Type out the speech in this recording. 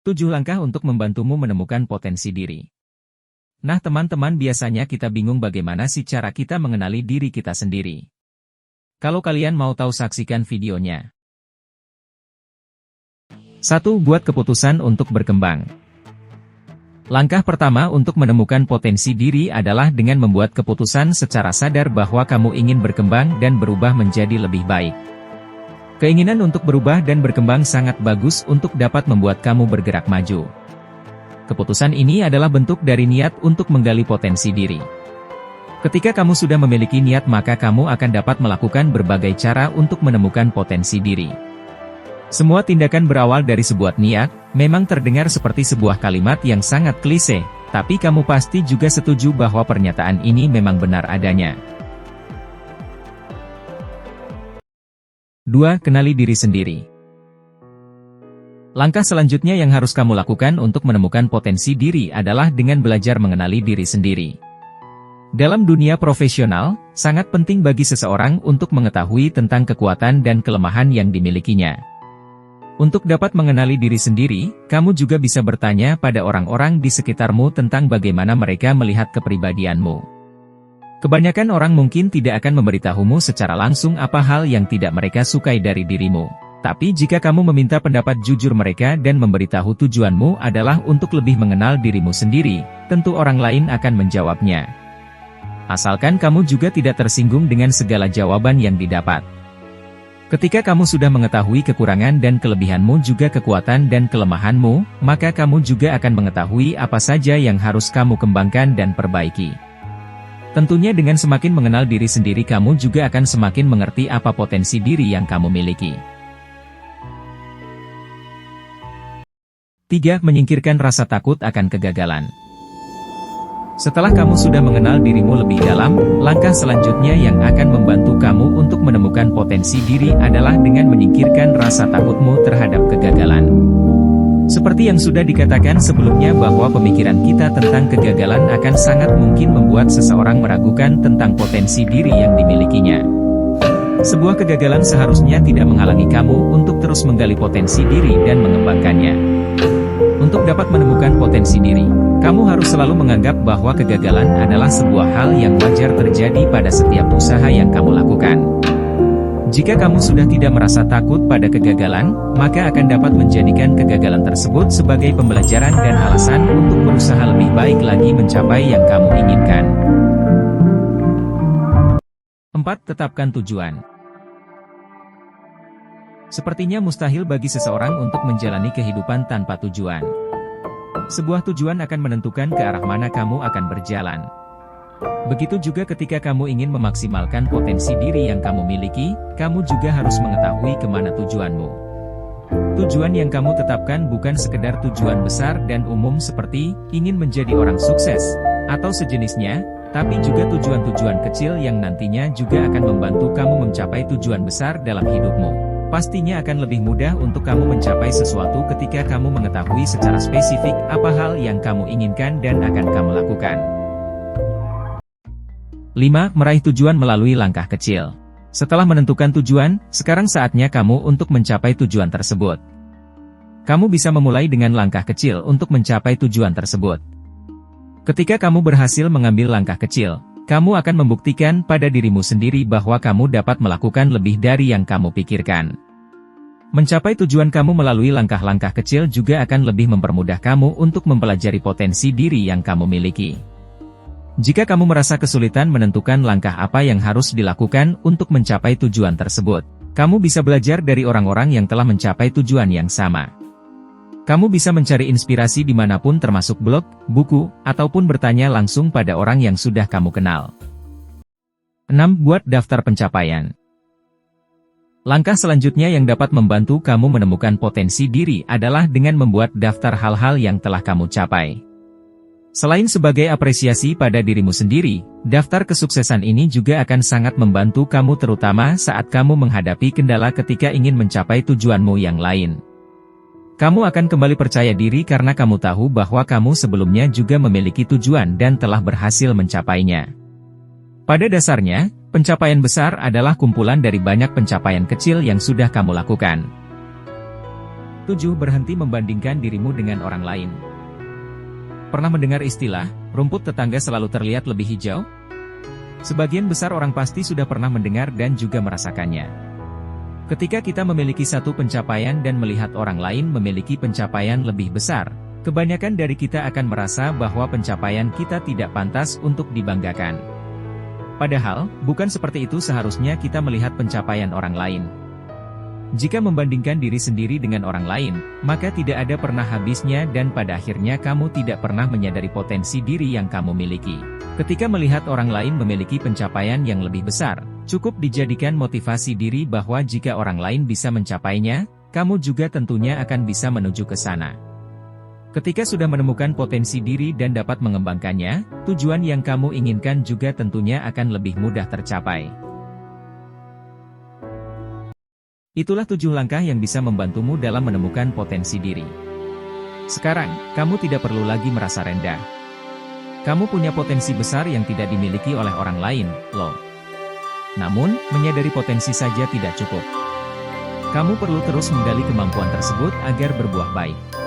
7 langkah untuk membantumu menemukan potensi diri. Nah teman-teman, biasanya kita bingung bagaimana sih cara kita mengenali diri kita sendiri. Kalau kalian mau tahu, saksikan videonya. 1. Buat keputusan untuk berkembang. Langkah pertama untuk menemukan potensi diri adalah dengan membuat keputusan secara sadar bahwa kamu ingin berkembang dan berubah menjadi lebih baik. Keinginan untuk berubah dan berkembang sangat bagus untuk dapat membuat kamu bergerak maju. Keputusan ini adalah bentuk dari niat untuk menggali potensi diri. Ketika kamu sudah memiliki niat, maka kamu akan dapat melakukan berbagai cara untuk menemukan potensi diri. Semua tindakan berawal dari sebuah niat. Memang terdengar seperti sebuah kalimat yang sangat klise, tapi kamu pasti juga setuju bahwa pernyataan ini memang benar adanya. 2. Kenali diri sendiri. Langkah selanjutnya yang harus kamu lakukan untuk menemukan potensi diri adalah dengan belajar mengenali diri sendiri. Dalam dunia profesional, sangat penting bagi seseorang untuk mengetahui tentang kekuatan dan kelemahan yang dimilikinya. Untuk dapat mengenali diri sendiri, kamu juga bisa bertanya pada orang-orang di sekitarmu tentang bagaimana mereka melihat kepribadianmu. Kebanyakan orang mungkin tidak akan memberitahumu secara langsung apa hal yang tidak mereka sukai dari dirimu. Tapi jika kamu meminta pendapat jujur mereka dan memberitahu tujuanmu adalah untuk lebih mengenal dirimu sendiri, tentu orang lain akan menjawabnya. Asalkan kamu juga tidak tersinggung dengan segala jawaban yang didapat. Ketika kamu sudah mengetahui kekurangan dan kelebihanmu, juga kekuatan dan kelemahanmu, maka kamu juga akan mengetahui apa saja yang harus kamu kembangkan dan perbaiki. Tentunya dengan semakin mengenal diri sendiri, kamu juga akan semakin mengerti apa potensi diri yang kamu miliki. 3. Menyingkirkan rasa takut akan kegagalan. Setelah kamu sudah mengenal dirimu lebih dalam, langkah selanjutnya yang akan membantu kamu untuk menemukan potensi diri adalah dengan menyingkirkan rasa takutmu terhadap kegagalan. Seperti yang sudah dikatakan sebelumnya bahwa pemikiran kita tentang kegagalan akan sangat mungkin membuat seseorang meragukan tentang potensi diri yang dimilikinya. Sebuah kegagalan seharusnya tidak menghalangi kamu untuk terus menggali potensi diri dan mengembangkannya. Untuk dapat menemukan potensi diri, kamu harus selalu menganggap bahwa kegagalan adalah sebuah hal yang wajar terjadi pada setiap usaha yang kamu lakukan. Jika kamu sudah tidak merasa takut pada kegagalan, maka akan dapat menjadikan kegagalan tersebut sebagai pembelajaran dan alasan untuk berusaha lebih baik lagi mencapai yang kamu inginkan. 4. Tetapkan tujuan. Sepertinya mustahil bagi seseorang untuk menjalani kehidupan tanpa tujuan. Sebuah tujuan akan menentukan ke arah mana kamu akan berjalan. Begitu juga ketika kamu ingin memaksimalkan potensi diri yang kamu miliki, kamu juga harus mengetahui kemana tujuanmu. Tujuan yang kamu tetapkan bukan sekedar tujuan besar dan umum seperti ingin menjadi orang sukses, atau sejenisnya, tapi juga tujuan-tujuan kecil yang nantinya juga akan membantu kamu mencapai tujuan besar dalam hidupmu. Pastinya akan lebih mudah untuk kamu mencapai sesuatu ketika kamu mengetahui secara spesifik apa hal yang kamu inginkan dan akan kamu lakukan. 5. Meraih tujuan melalui langkah kecil. Setelah menentukan tujuan, sekarang saatnya kamu untuk mencapai tujuan tersebut. Kamu bisa memulai dengan langkah kecil untuk mencapai tujuan tersebut. Ketika kamu berhasil mengambil langkah kecil, kamu akan membuktikan pada dirimu sendiri bahwa kamu dapat melakukan lebih dari yang kamu pikirkan. Mencapai tujuan kamu melalui langkah-langkah kecil juga akan lebih mempermudah kamu untuk mempelajari potensi diri yang kamu miliki. Jika kamu merasa kesulitan menentukan langkah apa yang harus dilakukan untuk mencapai tujuan tersebut, kamu bisa belajar dari orang-orang yang telah mencapai tujuan yang sama. Kamu bisa mencari inspirasi dimanapun, termasuk blog, buku, ataupun bertanya langsung pada orang yang sudah kamu kenal. 6. Buat daftar pencapaian. Langkah selanjutnya yang dapat membantu kamu menemukan potensi diri adalah dengan membuat daftar hal-hal yang telah kamu capai. Selain sebagai apresiasi pada dirimu sendiri, daftar kesuksesan ini juga akan sangat membantu kamu terutama saat kamu menghadapi kendala ketika ingin mencapai tujuanmu yang lain. Kamu akan kembali percaya diri karena kamu tahu bahwa kamu sebelumnya juga memiliki tujuan dan telah berhasil mencapainya. Pada dasarnya, pencapaian besar adalah kumpulan dari banyak pencapaian kecil yang sudah kamu lakukan. 7. Berhenti membandingkan dirimu dengan orang lain. Pernah mendengar istilah, rumput tetangga selalu terlihat lebih hijau? Sebagian besar orang pasti sudah pernah mendengar dan juga merasakannya. Ketika kita memiliki satu pencapaian dan melihat orang lain memiliki pencapaian lebih besar, kebanyakan dari kita akan merasa bahwa pencapaian kita tidak pantas untuk dibanggakan. Padahal, bukan seperti itu seharusnya kita melihat pencapaian orang lain. Jika membandingkan diri sendiri dengan orang lain, maka tidak ada pernah habisnya dan pada akhirnya kamu tidak pernah menyadari potensi diri yang kamu miliki. Ketika melihat orang lain memiliki pencapaian yang lebih besar, cukup dijadikan motivasi diri bahwa jika orang lain bisa mencapainya, kamu juga tentunya akan bisa menuju ke sana. Ketika sudah menemukan potensi diri dan dapat mengembangkannya, tujuan yang kamu inginkan juga tentunya akan lebih mudah tercapai. Itulah 7 langkah yang bisa membantumu dalam menemukan potensi diri. Sekarang, kamu tidak perlu lagi merasa rendah. Kamu punya potensi besar yang tidak dimiliki oleh orang lain, loh. Namun, menyadari potensi saja tidak cukup. Kamu perlu terus menggali kemampuan tersebut agar berbuah baik.